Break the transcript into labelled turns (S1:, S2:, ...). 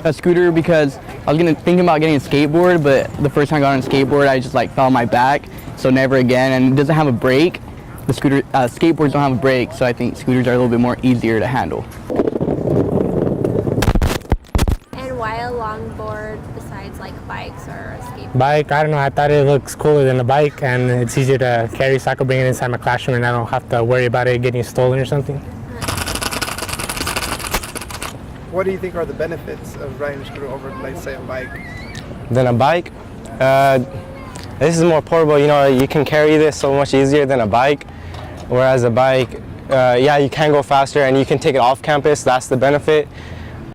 S1: A scooter because I was thinking about getting a skateboard, but the first time I got on a skateboard, I just like fell on my back, so never again. And it doesn't have a brake. The skateboards don't have a brake, so I think scooters are a little bit more easier to handle.
S2: And why a longboard besides like bikes or a skateboard?
S3: Bike, I don't know, I thought it looks cooler than a bike, and it's easier to carry, so I could bring it inside my classroom and I don't have to worry about it getting stolen or something.
S4: What do you think are the benefits of riding a scooter over, like, say, a bike?
S5: Than a bike? This is more portable, you know, you can carry this so much easier than a bike. Whereas a bike, yeah, you can go faster and you can take it off campus, that's the benefit.